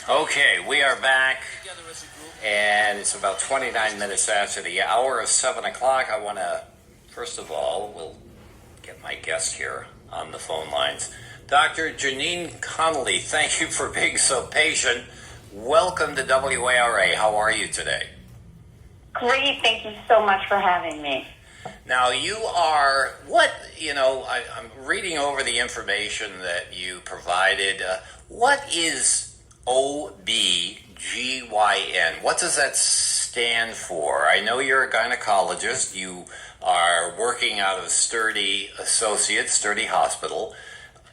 Okay, we are back, and it's about 29 minutes after the hour of 7 o'clock. I want to, first of all, we'll get my guest here on the phone lines. Dr. Jeannine Connolly, thank you for being so patient. Welcome to WARA. How are you today? Great. Thank you so much for having me. Now, you are, I'm reading over the information that you provided. What is OBGYN? What does that stand for? I know you're a gynecologist. You are working out of Sturdy Associates, Sturdy Hospital.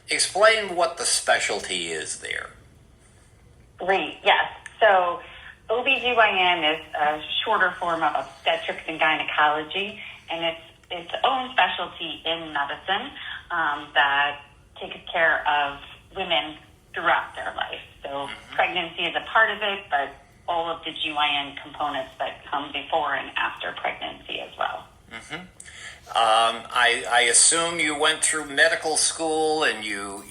Explain what the specialty is there. Great. Yes. So OBGYN is a shorter form of Obstetrics and Gynecology, and it's its own specialty in medicine that takes care of women throughout their life. So pregnancy is a part of it, but all of the GYN components that come before and after pregnancy as well. Mm-hmm. I assume you went through medical school and you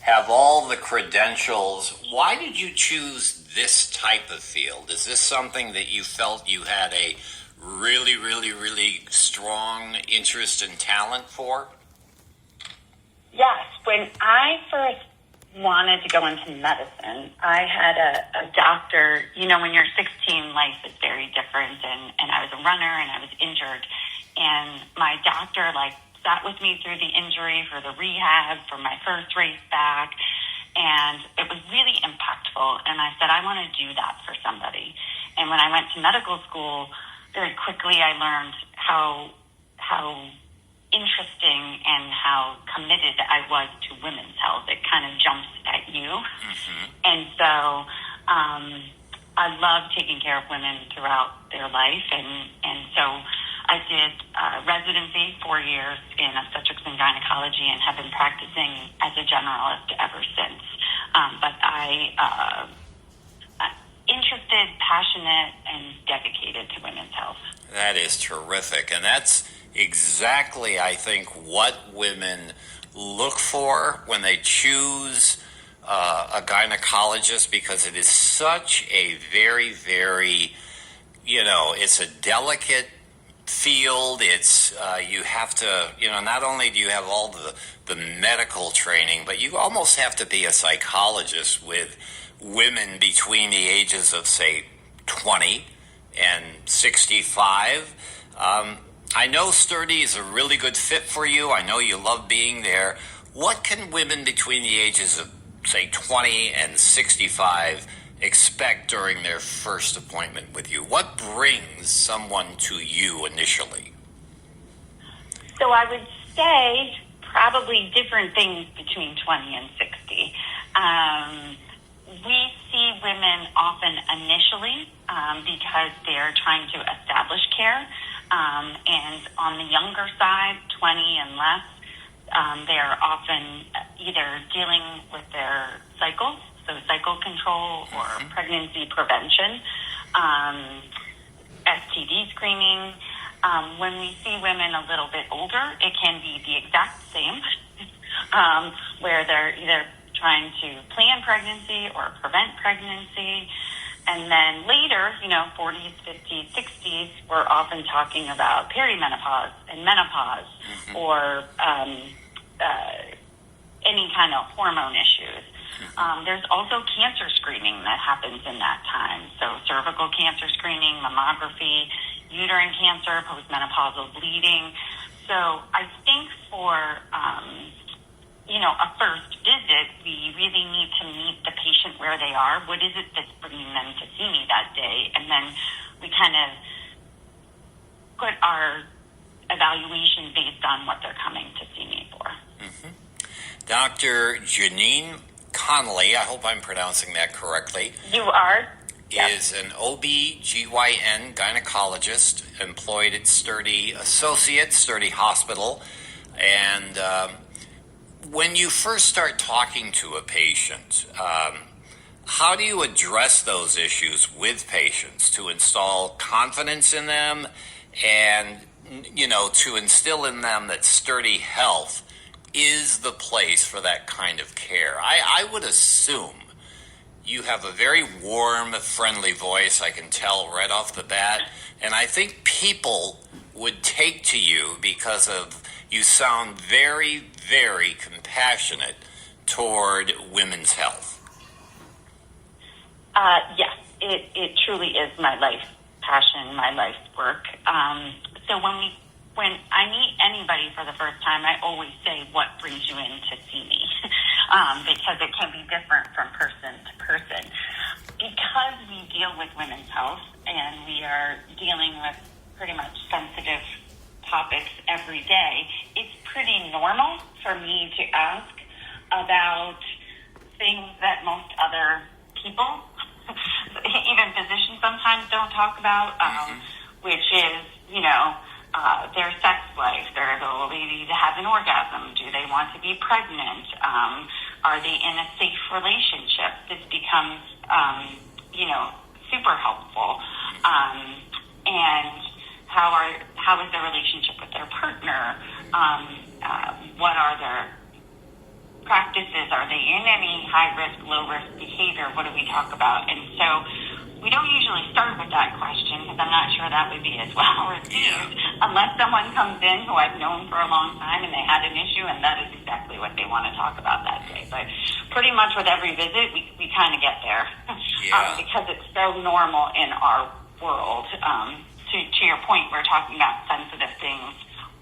have all the credentials. Why did you choose this type of field? Is this something that you felt you had a really, really, really strong interest and talent for? Yes. When I first wanted to go into medicine, I had a doctor. When you're 16, life is very different, and I was a runner and I was injured, and my doctor sat with me through the injury, for the rehab, for my first race back, and it was really impactful, and I said, I want to do that for somebody. And when I went to medical school, very quickly I learned how interesting and how committed I was to women's health. It kind of jumps at you. Mm-hmm. And so I love taking care of women throughout their life. And so I did residency 4 years in obstetrics and gynecology and have been practicing as a generalist ever since. But I interested, passionate, and dedicated to women's health. That is terrific. And that's exactly, I think, what women look for when they choose a gynecologist, because it is such a very, very, it's a delicate field. It's you have to, not only do you have all the medical training, but you almost have to be a psychologist with women between the ages of, say, 20 and 65. I know Sturdy is a really good fit for you. I know you love being there. What can women between the ages of, say, 20 and 65 expect during their first appointment with you? What brings someone to you initially? So I would say probably different things between 20 and 60. We see women often initially because they're trying to establish care. And on the younger side, 20 and less, they're often either dealing with their cycles, so cycle control or pregnancy prevention, STD screening. When we see women a little bit older, it can be the exact same, where they're either trying to plan pregnancy or prevent pregnancy. And then later, 40s, 50s, 60s, we're often talking about perimenopause and menopause or any kind of hormone issues. There's also cancer screening that happens in that time. So cervical cancer screening, mammography, uterine cancer, postmenopausal bleeding. So I think for a first visit, we really need to meet the patient where they are. What is it that's bringing them to see me that day? And then we kind of put our evaluation based on what they're coming to see me for. Mm-hmm. Dr. Jeannine Connolly, I hope I'm pronouncing that correctly. You are. Is an OB/GYN gynecologist employed at Sturdy Associates, Sturdy Hospital. And when you first start talking to a patient, how do you address those issues with patients to install confidence in them and, to instill in them that Sturdy Health is the place for that kind of care? I would assume you have a very warm, friendly voice. I can tell right off the bat. And I think people would take to you because of you sound very, very compassionate toward women's health. Yes, it truly is my life passion, my life's work. So when I meet anybody for the first time, I always say, what brings you in to see me? Because it can be different from person to person. Because we deal with women's health and we are dealing with pretty much sensitive topics every day, it's pretty normal for me to ask about things that most other people, even physicians sometimes don't talk about, which is, their sex life, their ability to have an orgasm. Do they want to be pregnant? Are they in a safe relationship? This becomes, super helpful. And how is their relationship with their partner? What are their practices? Are they in any high risk, low risk behavior? What do we talk about? And so we don't usually start with that question because I'm not sure that would be as well received unless someone comes in who I've known for a long time and they had an issue and that is exactly what they want to talk about that day. But pretty much with every visit, we kind of get there because it's so normal in our world. To your point, we're talking about sensitive things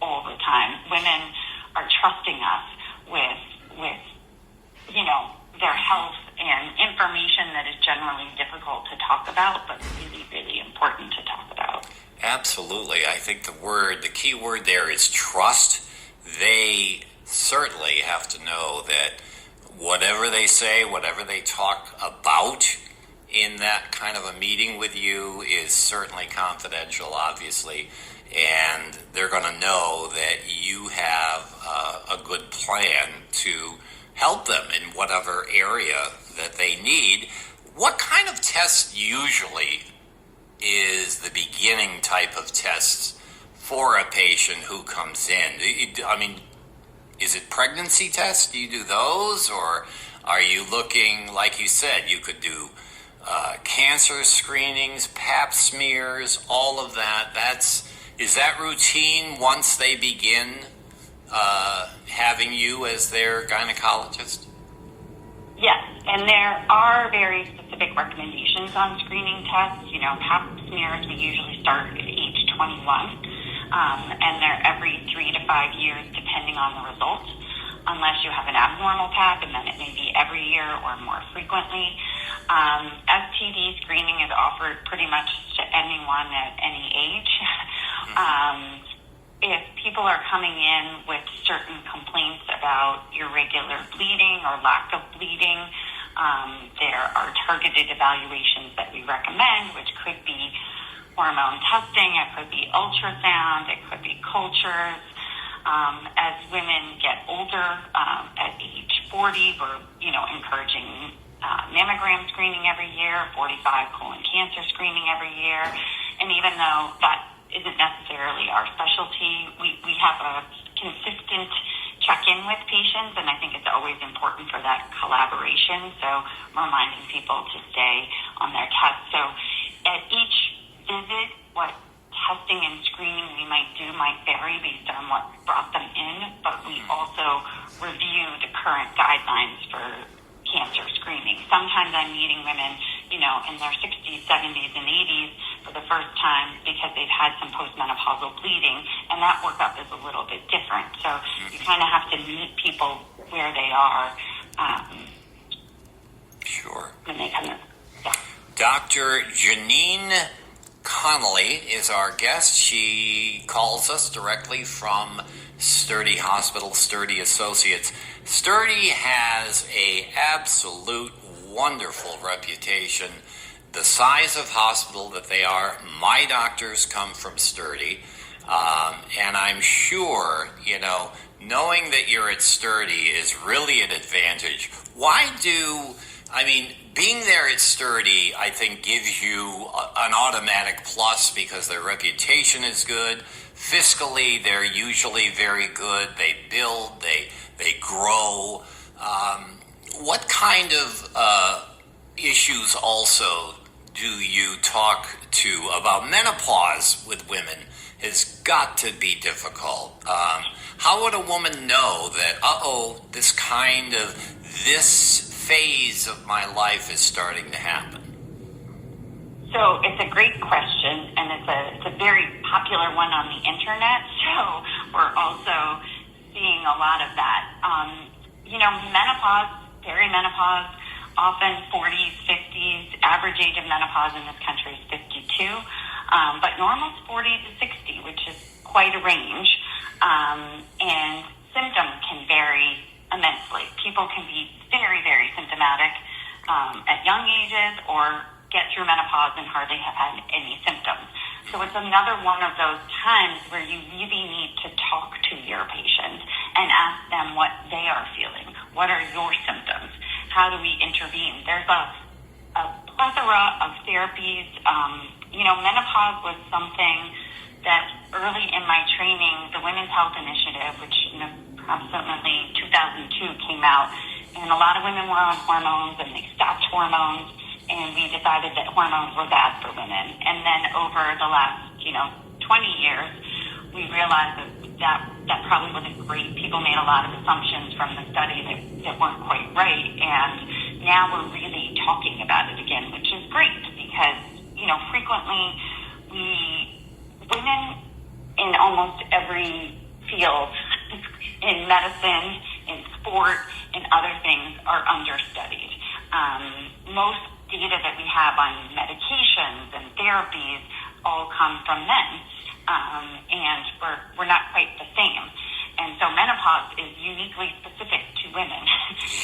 all the time. Women are trusting us with their health and information that is generally difficult to talk about, but really, really important to talk about. Absolutely. I think the key word there is trust. They certainly have to know that whatever they say, whatever they talk about in that kind of a meeting with you is certainly confidential, obviously, and they're going to know that you have a good plan to help them in whatever area that they need. What kind of test usually is the beginning type of tests for a patient who comes in? I mean, is it pregnancy tests? Do you do those? Or are you looking, like you said, you could do cancer screenings, pap smears, all of that? Is that routine once they begin having you as their gynecologist? Yes, and there are very specific recommendations on screening tests. Pap smears we usually start at age 21, and they're every 3 to 5 years depending on the results, unless you have an abnormal pap, and then it may be every year or more frequently. STD screening is offered pretty much to anyone at any age. If people are coming in with certain complaints about irregular bleeding or lack of bleeding, there are targeted evaluations that we recommend, which could be hormone testing, it could be ultrasound, it could be cultures. As women get older, at age 40, we're encouraging mammogram screening every year, 45 colon cancer screening every year, and even though that isn't necessarily our specialty, we have a consistent check-in with patients, and I think it's always important for that collaboration, so reminding people to stay on their tests. So at each visit, what testing and screening we might do might vary based on what brought them in, but we also review the current guidelines for cancer screening. Sometimes I'm meeting women, in their 60s, 70s, and 80s for the first time because they've had some postmenopausal bleeding, and that workup is a little bit different. So you kind of have to meet people where they are. Sure. When they come in. Yeah. Dr. Jeannine Connolly is our guest. She calls us directly from Sturdy Hospital, Sturdy Associates. Sturdy has a absolute wonderful reputation. The size of hospital that they are, my doctors come from Sturdy, and I'm sure, knowing that you're at Sturdy is really an advantage. Being there at Sturdy, I think, gives you an automatic plus because their reputation is good. Fiscally, they're usually very good. They build, they grow. What kind of issues also do you talk to about menopause with women? Has got to be difficult. How would a woman know that, this phase of my life is starting to happen? So it's a great question, and it's a very popular one on the internet. So we're also seeing a lot of that. Menopause, perimenopause, often 40s, 50s. Average age of menopause in this country is 52, but normal is 40 to 60, which is quite a range. And symptoms can vary immensely. People can be very, very symptomatic at young ages, or get through menopause and hardly have had any symptoms. So it's another one of those times where you really need to talk to your patient and ask them what they are feeling. What are your symptoms? How do we intervene? There's a plethora of therapies. Menopause was something that early in my training, the Women's Health Initiative, which approximately 2002 came out, and a lot of women were on hormones, and they stopped hormones, and we decided that hormones were bad for women. And then over the last, 20 years, we realized that probably wasn't great. People made a lot of assumptions from the study that weren't quite right. And now we're really talking about it again, which is great because, frequently women in almost every field, in medicine, in sport, and other things are understudied. Most data that we have on medications and therapies all come from men, and we're not quite the same. And so menopause is uniquely specific to women.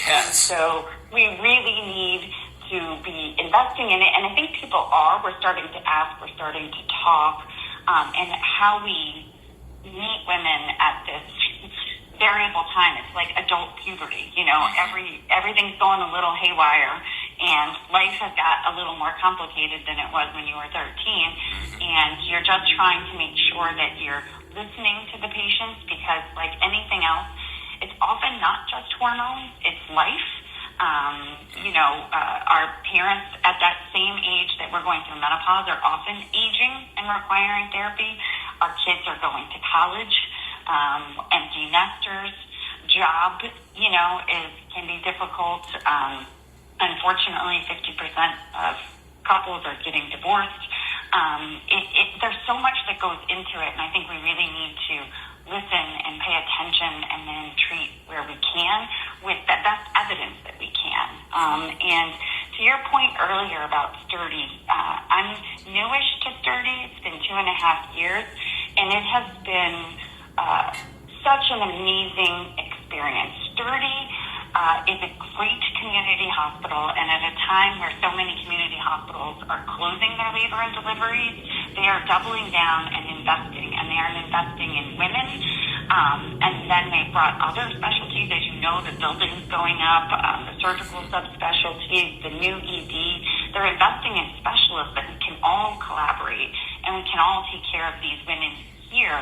Yes. And so we really need to be investing in it, and I think people are. We're starting to ask, we're starting to talk, and how we meet women at this variable time. It's like adult puberty, everything's going a little haywire, and life has got a little more complicated than it was when you were 13, and you're just trying to make sure that you're listening to the patients, because like anything else, it's often not just hormones, it's life. Our parents at that same age that we're going through menopause are often aging and requiring therapy. Our kids are going to college, empty nesters, job, can be difficult. Unfortunately, 50% of couples are getting divorced. There's so much that goes into it, and I think we really need to listen and pay attention and then treat where we can with the best evidence that we can. And to your point earlier about Sturdy, I'm newish to Sturdy. It's been 2.5 years, and it has been such an amazing experience. Sturdy is a great community hospital, and at a time where so many community hospitals are closing their labor and deliveries, they are doubling down and investing, and they are investing in women, and then they brought other specialties. As you know, the building's going up, the surgical subspecialties, the new ED. They're investing in specialists that we can all collaborate, and we can all take care of these women here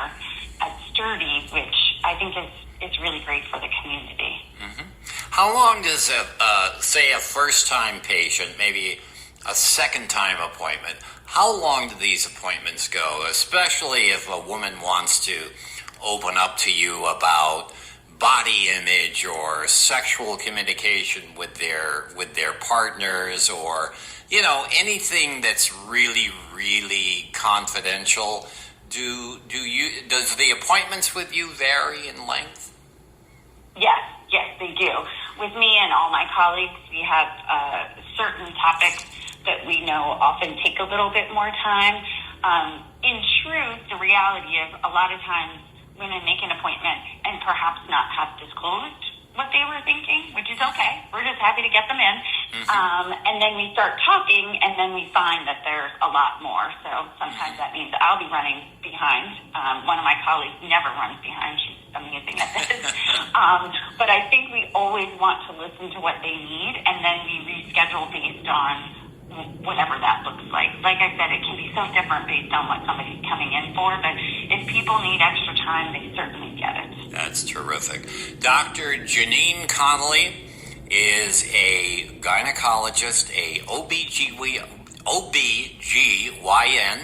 at Sturdy, which I think is really great for the community. Mm-hmm. How long does a first-time patient, maybe a second-time appointment, how long do these appointments go, especially if a woman wants to open up to you about body image or sexual communication with their partners, or anything that's really, really confidential? Does the appointments with you vary in length? Yes, they do. With me and all my colleagues, we have certain topics that we know often take a little bit more time. In truth, the reality is a lot of times women make an appointment and perhaps not have disclosed what they were thinking, which is okay. We're just happy to get them in. And then we start talking, and then we find that there's a lot more. So sometimes that means I'll be running behind. One of my colleagues never runs behind. She's amazing at this. But I think we always want to listen to what they need, and then we reschedule based on whatever that looks like. Like I said, it can be so different based on what somebody's coming in for, but if people need extra time, they certainly get it. That's terrific. Dr. Jeannine Connolly is a gynecologist, a OBGYN.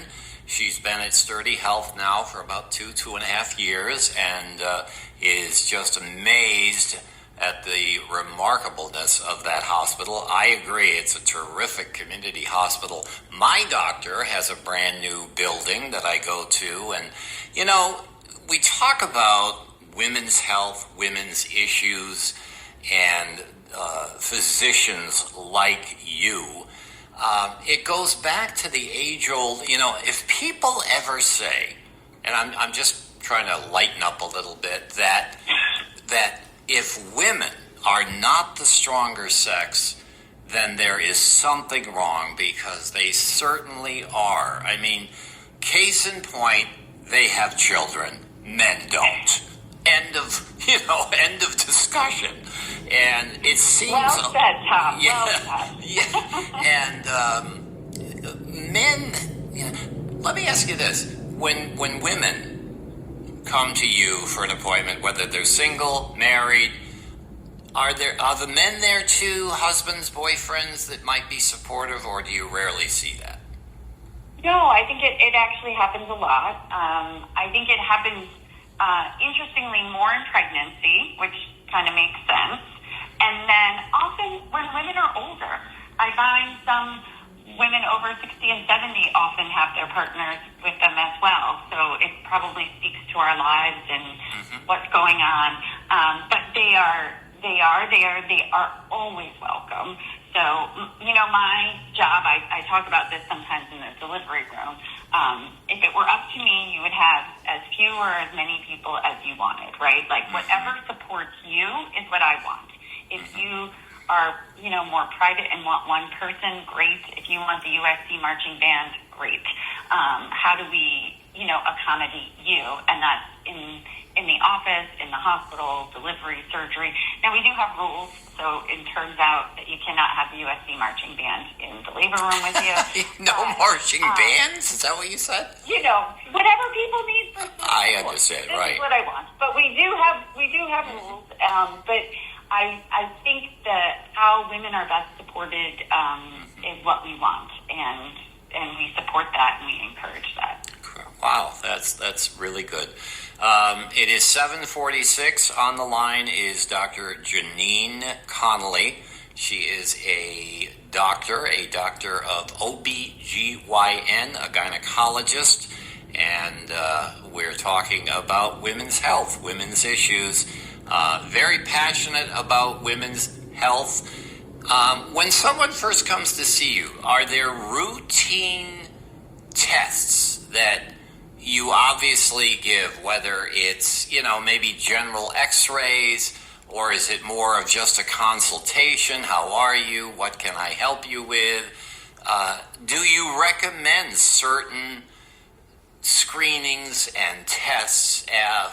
She's been at Sturdy Health now for about 2.5 years, and is just amazed at the remarkableness of that hospital. I agree, it's a terrific community hospital. My doctor has a brand new building that I go to, and we talk about women's health, women's issues, and physicians like you. It goes back to the age-old, if people ever say, and I'm just trying to lighten up a little bit, that if women are not the stronger sex, then there is something wrong, because they certainly are. I mean, case in point, they have children, men don't. End of discussion. And it seems... Well said, Tom. Yeah, well said. yeah. And men, let me ask you this. When women come to you for an appointment, whether they're single, married, are the men there too, husbands, boyfriends, that might be supportive, or do you rarely see that? No, I think it actually happens a lot. I think it happens, interestingly, more in pregnancy, which kind of makes sense. And then often when women are older, I find some women over 60 and 70 often have their partners with them as well. So it probably speaks to our lives and what's going on. But they are always welcome. So, my job, I talk about this sometimes in the delivery room. If it were up to me, you would have as few or as many people as you wanted, right? Like, whatever supports you is what I want. If you are, more private and want one person, great. If you want the USC marching band, great. How do we, accommodate you? And that's in the office, in the hospital, delivery, surgery. Now, we do have rules, so it turns out that you cannot have the USC marching band in the labor room with you. No marching bands? Is that what you said? Whatever people need for I understand, this is what I want. But we do have rules. But I think that how women are best supported is what we want, and we support that and we encourage that. Wow, that's really good. It is 7:46. On the line is Dr. Jeannine Connolly. She is a doctor of OBGYN, a gynecologist, and we're talking about women's health, women's issues. Very passionate about women's health. When someone first comes to see you, are there routine tests that you obviously give, whether it's, maybe general x-rays, or is it more of just a consultation? How are you? What can I help you with? Do you recommend certain screenings and tests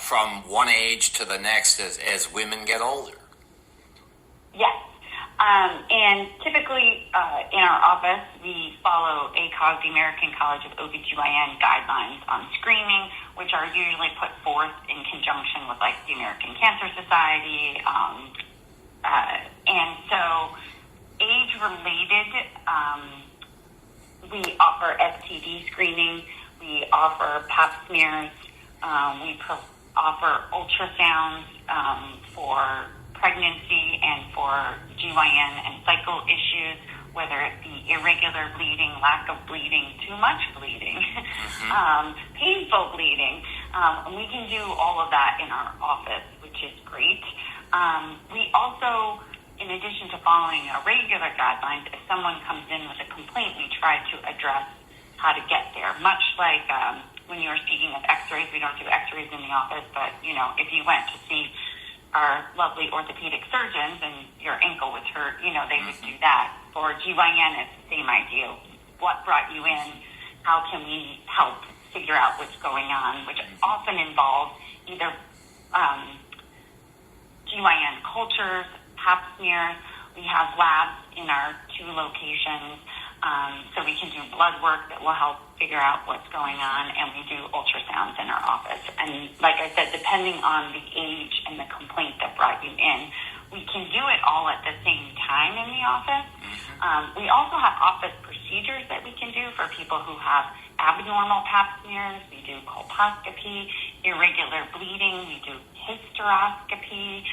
from one age to the next as women get older? Yes. And typically in our office, we follow ACOG, the American College of OBGYN guidelines on screening, which are usually put forth in conjunction with the American Cancer Society. And so age-related, we offer STD screening, we offer pap smears, we offer ultrasounds for pregnancy and for GYN and cycle issues, whether it be irregular bleeding, lack of bleeding, too much bleeding, painful bleeding. We can do all of that in our office, which is great. We also, in addition to following our regular guidelines, if someone comes in with a complaint, we try to address how to get there. Much like when you were speaking of x-rays, we don't do x-rays in the office, but, if you went to see our lovely orthopedic surgeons and your ankle was hurt, they would do that. For GYN, it's the same idea. What brought you in? How can we help figure out what's going on? Which often involves either GYN cultures, pap smears. We have labs in our 2 locations. So we can do blood work that will help figure out what's going on, and we do ultrasounds in our office. And like I said, depending on the age and the complaint that brought you in, we can do it all at the same time in the office. We also have office procedures that we can do for people who have abnormal pap smears. We do colposcopy, irregular bleeding. We do hysteroscopy.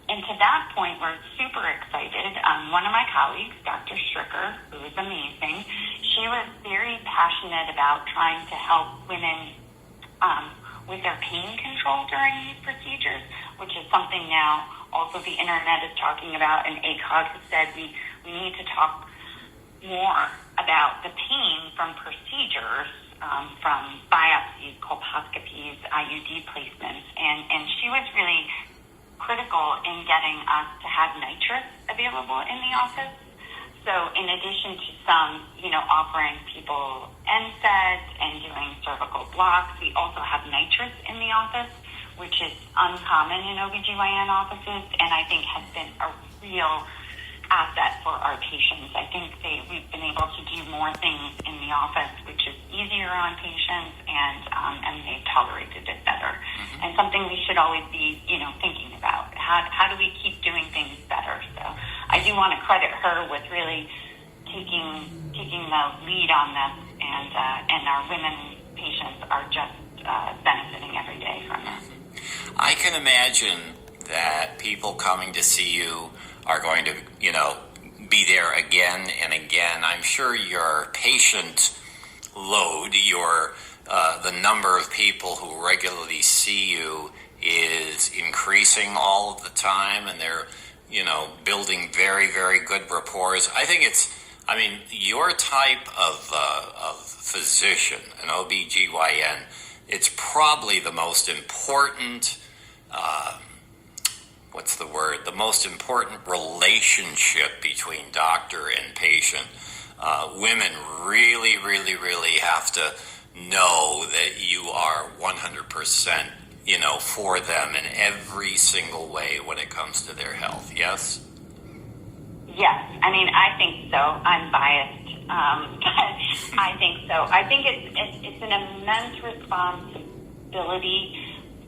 And to that point, we're super excited. One of my colleagues, Dr. Stricker, who is amazing, she was very passionate about trying to help women with their pain control during these procedures, which is something now also the internet is talking about, and ACOG has said we need to talk more about the pain from procedures, from biopsies, colposcopies, IUD placements, and she was really critical in getting us to have nitrous available in the office. So in addition to some, offering people NSAIDs and doing cervical blocks, we also have nitrous in the office, which is uncommon in OBGYN offices, and I think has been a real asset for our patients. I think we've been able to do more things in the office, which is easier on patients, and they've tolerated it better. And something we should always be, thinking about. How do we keep doing things better? So I do want to credit her with really taking the lead on this, and our women patients are just benefiting every day from this. I can imagine that people coming to see you are going to, be there again and again. I'm sure your patient load, the number of people who regularly see you is increasing all of the time, and they're, building very, very good rapports. Your type of physician, an OBGYN, it's probably the most important, the most important relationship between doctor and patient. Women really, really, really have to know that you are 100%, for them in every single way when it comes to their health. Yes? Yes. I think so. I'm biased. But I think so. I think it's an immense responsibility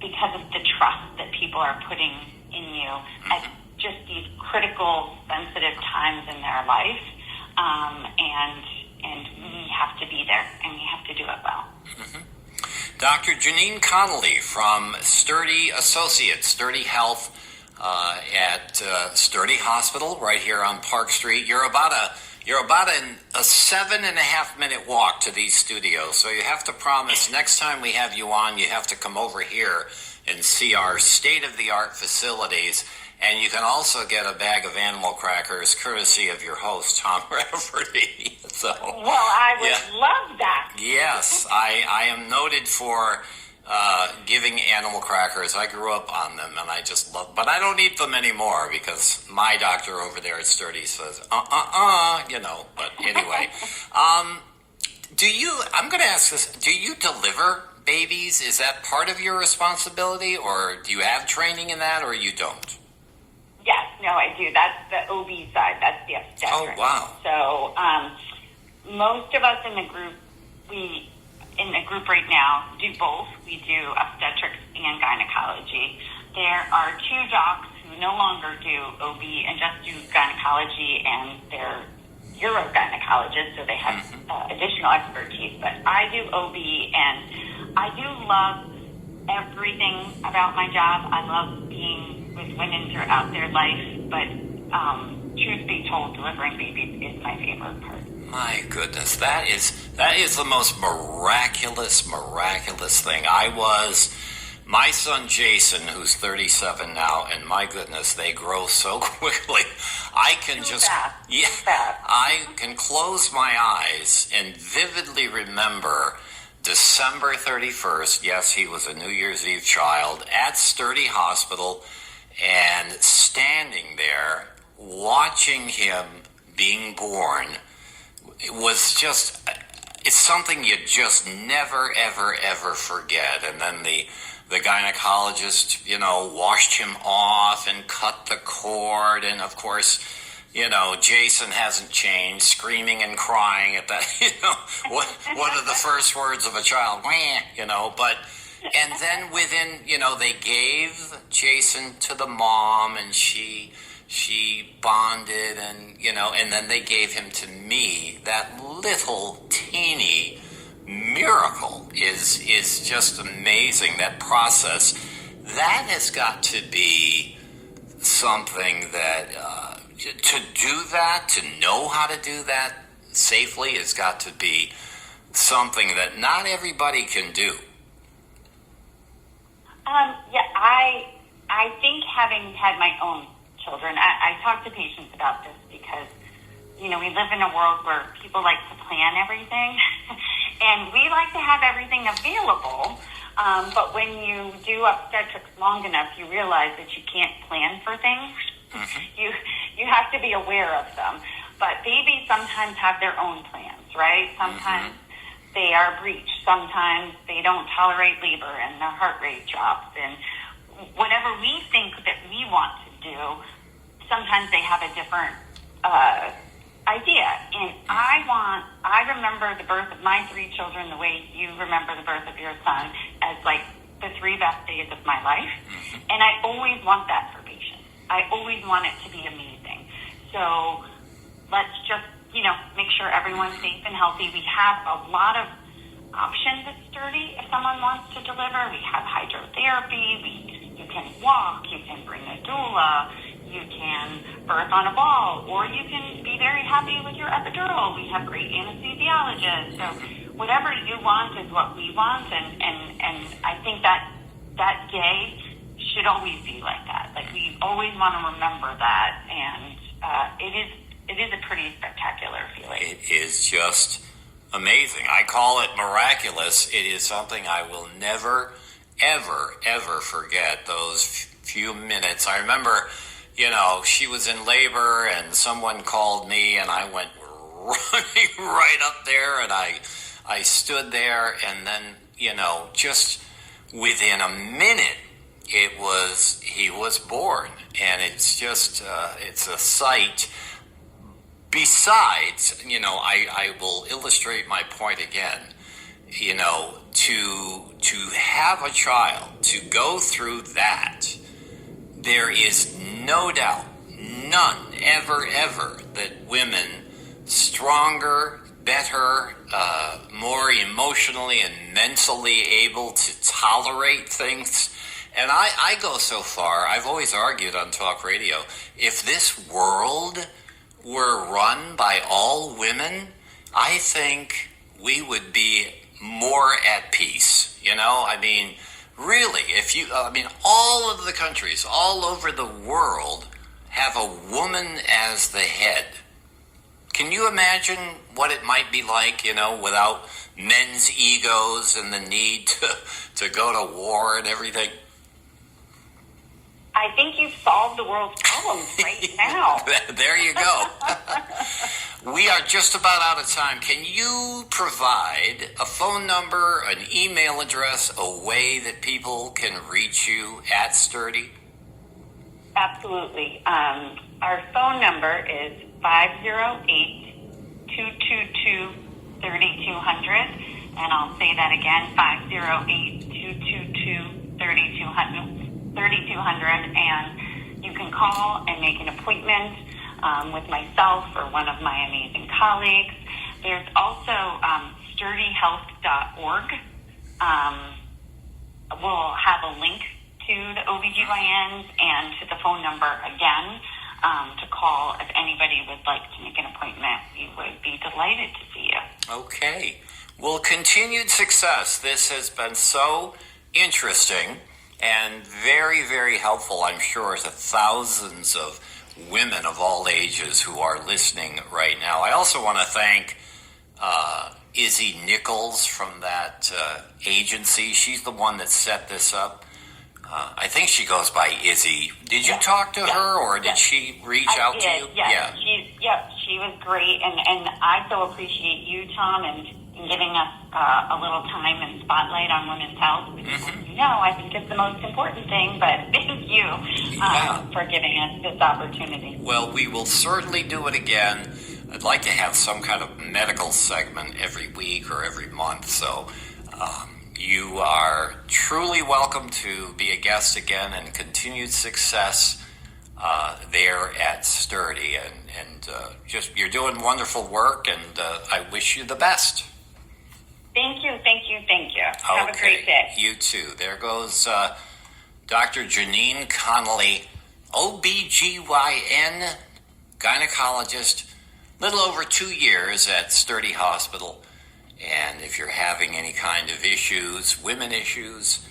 because of the trust that people are putting in you at just these critical, sensitive times in their life. And we have to be there, and we have to do it well. Dr. Jeannine Connolly from Sturdy Associates, Sturdy Health at Sturdy Hospital right here on Park Street. You're about a 7.5 minute walk to these studios, so you have to promise next time we have you on, you have to come over here and see our state-of-the-art facilities. And you can also get a bag of animal crackers courtesy of your host, Tom Rafferty. Well, I would love that. Yes, I am noted for giving animal crackers. I grew up on them, and I just love, but I don't eat them anymore because my doctor over there at Sturdy says, but anyway. I'm going to ask this, do you deliver babies? Is that part of your responsibility, or do you have training in that, or you don't? Yes, no, I do. That's the OB side. That's the obstetrics. Oh, wow. So most of us in the group, right now do both. We do obstetrics and gynecology. There are two docs who no longer do OB and just do gynecology, and they're urogynecologists, so they have additional expertise. But I do OB, and I do love everything about my job. I love being with women throughout their life, but truth be told, delivering babies is my favorite part. My goodness, that is the most miraculous thing. My son Jason, who's 37 now, and my goodness, they grow so quickly. I can I can close my eyes and vividly remember December 31st. Yes, he was a New Year's Eve child at Sturdy Hospital, and standing there watching him being born. It was just, it's something you just never, ever, ever forget. And then the gynecologist, washed him off and cut the cord. And of course, Jason hasn't changed, screaming and crying at that, what are the first words of a child? But, and then within, they gave Jason to the mom, and she bonded, and then they gave him to me. That little teeny miracle is just amazing. That process, that has got to be something that, to do that, to know how to do that safely, has got to be something that not everybody can do. I think having had my own children, I talk to patients about this because, we live in a world where people like to plan everything, and we like to have everything available. But when you do obstetrics long enough, you realize that you can't plan for things. Mm-hmm. You have to be aware of them. But babies sometimes have their own plans, right? Sometimes they are breached. Sometimes they don't tolerate labor and their heart rate drops. And whatever we think that we want to do, sometimes they have a different idea. And I remember the birth of my 3 children the way you remember the birth of your son, as like the 3 best days of my life. And I always want that for patients. I always want it to be amazing. So let's just, make sure everyone's safe and healthy. We have a lot of options at Sturdy if someone wants to deliver. We have hydrotherapy. You can walk. You can bring a doula. You can birth on a ball, or you can be very happy with your epidural. We have great anesthesiologists. So whatever you want is what we want, and I think that day should always be like that. Like, we always want to remember that, and it is a pretty spectacular feeling. It is just amazing. I call it miraculous. It is something I will never, ever, ever forget, those few minutes. I remember, she was in labor and someone called me, and I went running right up there, and I stood there, and then, just within a minute, he was born. And it's just, it's a sight. Besides, I will illustrate my point again, to have a child, to go through that, there is no doubt, none, ever, that women, stronger, better, more emotionally and mentally able to tolerate things. And I go so far, I've always argued on talk radio, if this world were run by all women, I think we would be more at peace. Really, all of the countries all over the world have a woman as the head. Can you imagine what it might be like, without men's egos and the need to go to war and everything? I think you've solved the world's problems right now. There you go. We are just about out of time. Can you provide a phone number, an email address, a way that people can reach you at Sturdy? Absolutely. Our phone number is 508-222-3200. And I'll say that again, 508-222-3200. And you can call and make an appointment with myself or one of my amazing colleagues. There's also sturdyhealth.org. We'll have a link to the OBGYNs and to the phone number again to call if anybody would like to make an appointment. We would be delighted to see you. Okay. Well, continued success. This has been so interesting and very, very helpful, I'm sure, to thousands of women of all ages who are listening right now. I also want to thank Izzy Nichols from that agency. She's the one that set this up. I think she goes by Izzy. Did you talk to her, or did she reach out to you? Yes. Yeah. She was great, and I so appreciate you, Tom, and and giving us a little time and spotlight on women's health, which, you know, I think is the most important thing. But thank you for giving us this opportunity. Well, we will certainly do it again. I'd like to have some kind of medical segment every week or every month. So you are truly welcome to be a guest again, and continued success there at Sturdy. And just, you're doing wonderful work, and I wish you the best. Thank you. Have a great day. You too. There goes Dr. Jeannine Connolly, OBGYN gynecologist, little over 2 years at Sturdy Hospital. And if you're having any kind of issues, women issues,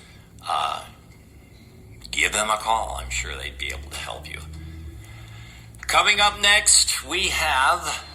give them a call. I'm sure they'd be able to help you. Coming up next, we have